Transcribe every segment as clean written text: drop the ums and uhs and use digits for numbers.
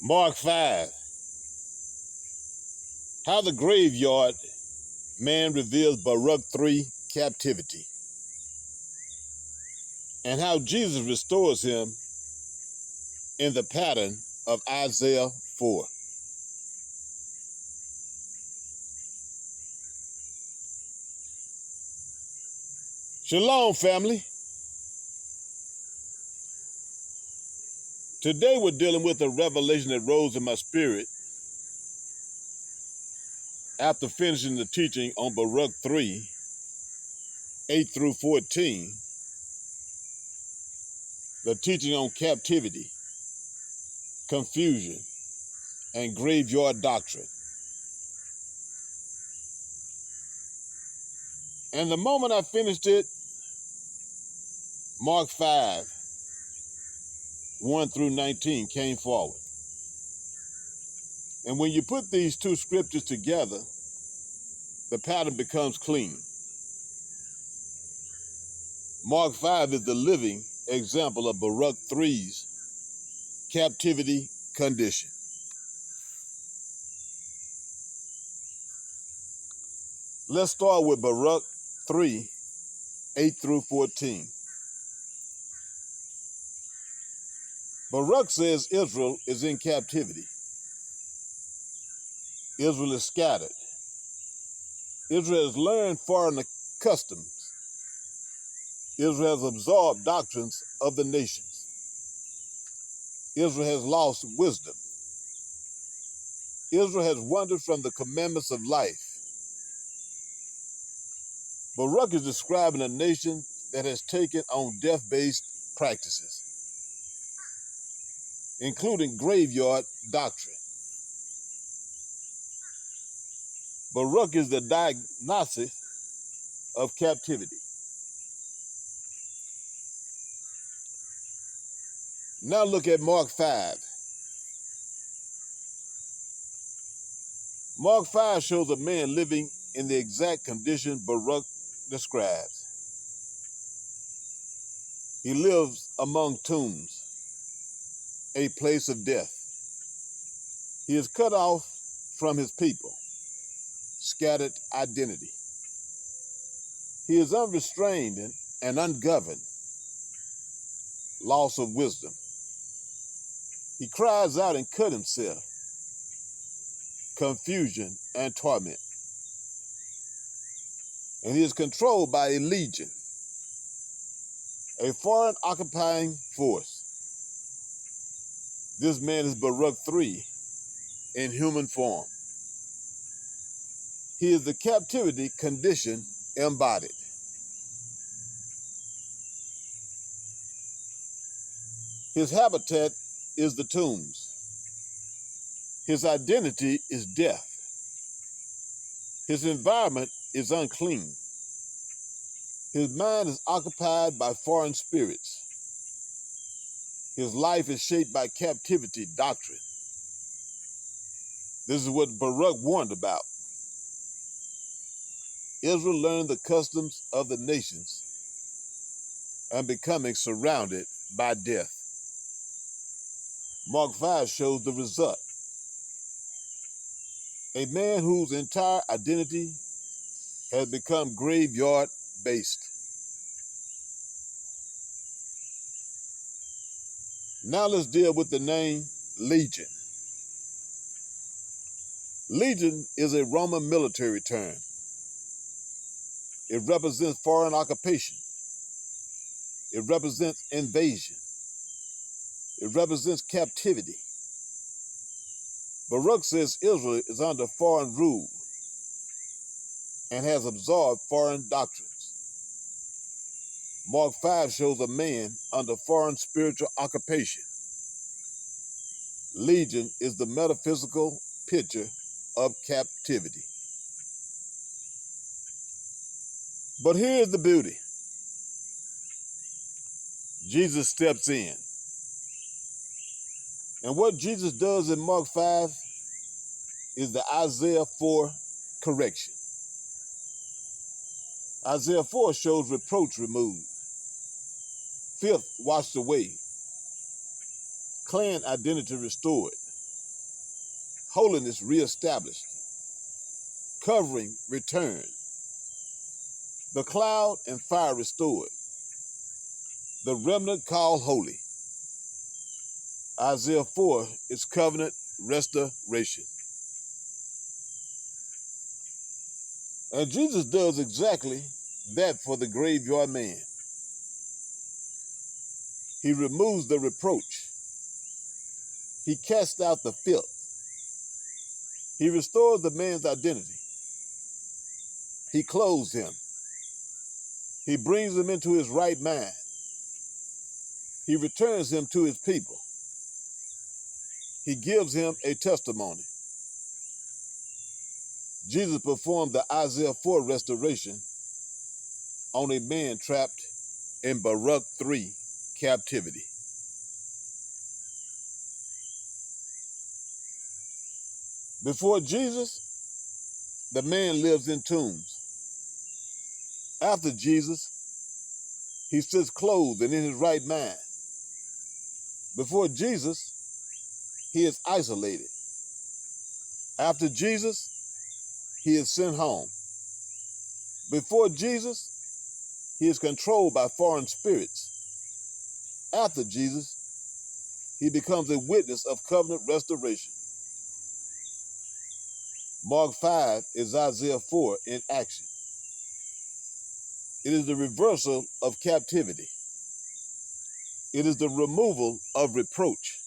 Mark 5. How the graveyard man reveals Baruch 3 captivity, and how Jesus restores him in the pattern of Isaiah 4. Shalom, family. Today we're dealing with a revelation that rose in my spirit after finishing the teaching on Baruch 3, 8 through 14, the teaching on captivity, confusion, and graveyard doctrine. And the moment I finished it, Mark 5, 1 through 19 came forward. And when you put these two scriptures together, the pattern becomes clean. Mark 5 is the living example of Baruch 3's captivity condition. Let's start with Baruch 3, 8 through 14. Baruch says Israel is in captivity. Israel is scattered. Israel has learned foreign customs. Israel has absorbed doctrines of the nations. Israel has lost wisdom. Israel has wandered from the commandments of life. Baruch is describing a nation that has taken on death-based practices, including graveyard doctrine. Baruch is the diagnosis of captivity. Now look at Mark 5. Mark 5 shows a man living in the exact condition Baruch describes. He lives among tombs, a place of death. He is cut off from his people, scattered identity. He is unrestrained and ungoverned, loss of wisdom. He cries out and cut himself, confusion and torment. And he is controlled by a legion, a foreign occupying force. This man is Baruch 3 in human form. He is the captivity condition embodied. His habitat is the tombs. His identity is death. His environment is unclean. His mind is occupied by foreign spirits. His life is shaped by captivity doctrine. This is what Baruch warned about. Israel learned the customs of the nations and becoming surrounded by death. Mark 5 shows the result. A man whose entire identity has become graveyard-based. Now let's deal with the name Legion. Legion is a Roman military term. It represents foreign occupation. It represents invasion. It represents captivity. Baruch says Israel is under foreign rule and has absorbed foreign doctrines. Mark 5 shows a man under foreign spiritual occupation. Legion is the metaphysical picture of captivity. But here's the beauty. Jesus steps in. And what Jesus does in Mark 5 is the Isaiah 4 correction. Isaiah 4 shows reproach removed, filth washed away, clan identity restored, holiness reestablished, covering returned, the cloud and fire restored, the remnant called holy. Isaiah 4 is covenant restoration. And Jesus does exactly that for the graveyard man. He removes the reproach. He casts out the filth. He restores the man's identity. He clothes him. He brings him into his right mind. He returns him to his people. He gives him a testimony. Jesus performed the Isaiah 4 restoration on a man trapped in Baruch 3 captivity. Before Jesus, the man lives in tombs. After Jesus, he sits clothed and in his right mind. Before Jesus, he is isolated. After Jesus, he is sent home. Before Jesus, he is controlled by foreign spirits. After Jesus, he becomes a witness of covenant restoration. Mark 5 is Isaiah 4 in action. It is the reversal of captivity. It is the removal of reproach.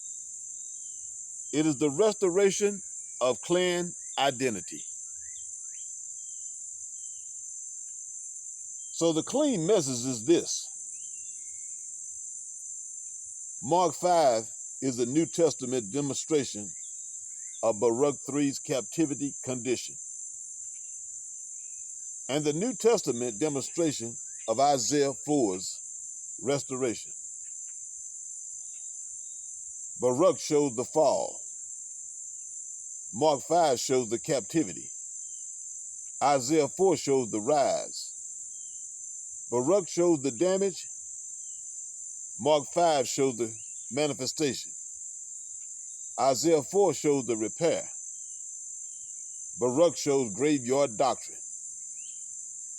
It is the restoration of clan identity. So the clean message is this. Mark 5 is a New Testament demonstration of Baruch 3's captivity condition, and the New Testament demonstration of Isaiah 4's restoration. Baruch shows the fall. Mark 5 shows the captivity. Isaiah 4 shows the rise. Baruch shows the damage. Mark 5 shows the manifestation. Isaiah 4 shows the repair. Baruch shows graveyard doctrine.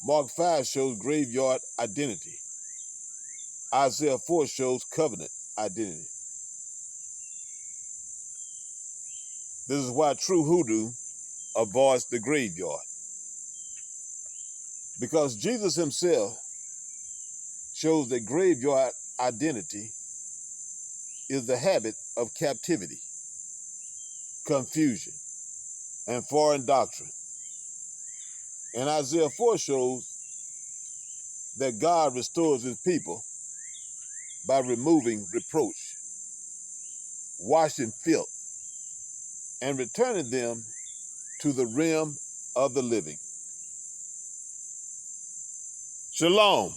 Mark 5 shows graveyard identity. Isaiah 4 shows covenant identity. This is why true hoodoo avoids the graveyard. Because Jesus himself shows that graveyard identity is the habit of captivity, confusion, and foreign doctrine. And Isaiah 4 shows that God restores his people by removing reproach, washing filth, and returning them to the realm of the living. Shalom.